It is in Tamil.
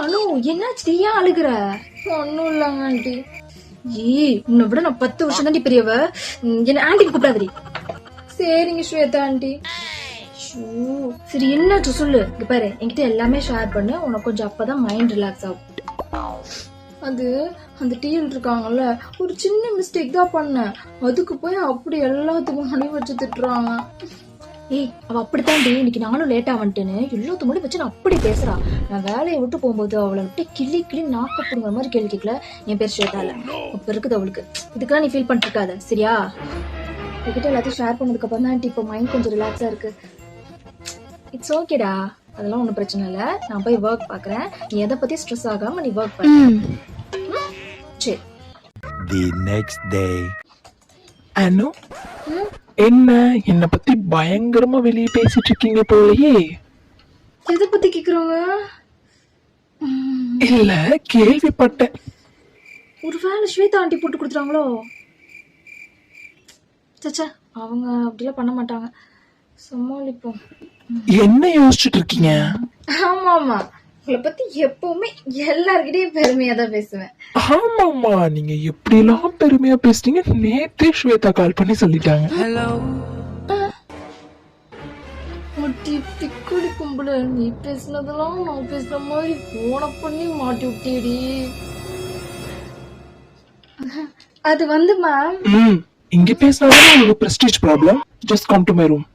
அனு என்னாச்சு ஏன் அழுகுற? ஒன்னும் இல்லங்க ஆண்டி. உன்னை விட நான் 10 வருஷம் தாண்டி பெரியவ. என்ன ஆண்டிக்கு கூப்பிடாதடி. சரிங்க ஸ்வேதா ஆண்டி. சரி என்னாச்சு சொல்லு. இங்க பாரு, என்கிட்ட எல்லாமே ஷேர் பண்ணு. உனக்கு கொஞ்சம் அப்பதான் மைண்ட் ரிலாக்ஸ் ஆகும். அது அந்த டீல் இருக்காங்கல்ல, ஒரு சின்ன மிஸ்டேக் தான் பண்ணேன். அதுக்கு போய் அப்படி எல்லாத்துக்கும் முன்னாடி வச்சு திட்டுறாங்க. அவ அப்படித்தான் இன்னைக்கு நானும் லேட்டா வந்துட்டேன்னு எல்லாத்து முன்னாடி வச்சு நான் அப்படி பேசுறா. நான் வேலையை விட்டு போகும்போது அவளை விட்டு கிளி கிளி நாக்கப்படுங்கிற மாதிரி கேள்வி கேட்கல. என் பேர் ஸ்வேதா இல்ல. இப்ப இருக்குது அவளுக்கு. இதுக்கெல்லாம் நீ ஃபீல் பண்ணிட்டு இருக்காத சரியா? என்கிட்ட எல்லாத்தையும் ஷேர் பண்ணதுக்கு அப்புறம் தான் இப்போ மைண்ட் கொஞ்சம் ரிலாக்ஸா இருக்கு. இட்ஸ் ஓகேடா, அதெல்லாம் ஒன்றும் பிரச்சனை இல்லை. நான் போய் ஒர்க் பாக்குறேன். நீ எதை பத்தி ஸ்ட்ரெஸ் ஆகாம நீ ஒர்க் பண்ணு. சரி. The next day. அனு, என்ன பத்தி பயங்கரமா வெளியே பேசிட்டு இருக்கீங்க போலயே. எதை பத்தி கேக்குறோங்க? இல்ல, கேள்விப்பட்டேன். ஒருவேளை ஸ்வேதா ஆண்டி போட்டு கொடுத்துறாங்களோ? சச்சா, அவங்க அப்படிலாம் பண்ண மாட்டாங்க. சமாளிப்போம். என்ன யோசிச்சுட்டு இருக்கீங்க? ஆமா ஆமா, உங்களை பத்தி எப்பவுமே எல்லார்கிட்டயும் பெருமையா தான் பேசுவேன். ஆமாமா, நீங்க எப்படி எல்லாம் பெருமையா பேசுறீங்க. நேத்தே ஸ்வேதா கால் பண்ணி சொல்லிட்டாங்க. முட்டி திக்குடி கும்பல, நீ பேசினதெல்லாம் நான் பேசுற மாதிரி போன பண்ணி மாட்டி விட்டியடி. அது வந்து மேம், இங்க பேசினாலும் உங்களுக்கு prestige problem. Just come to my room.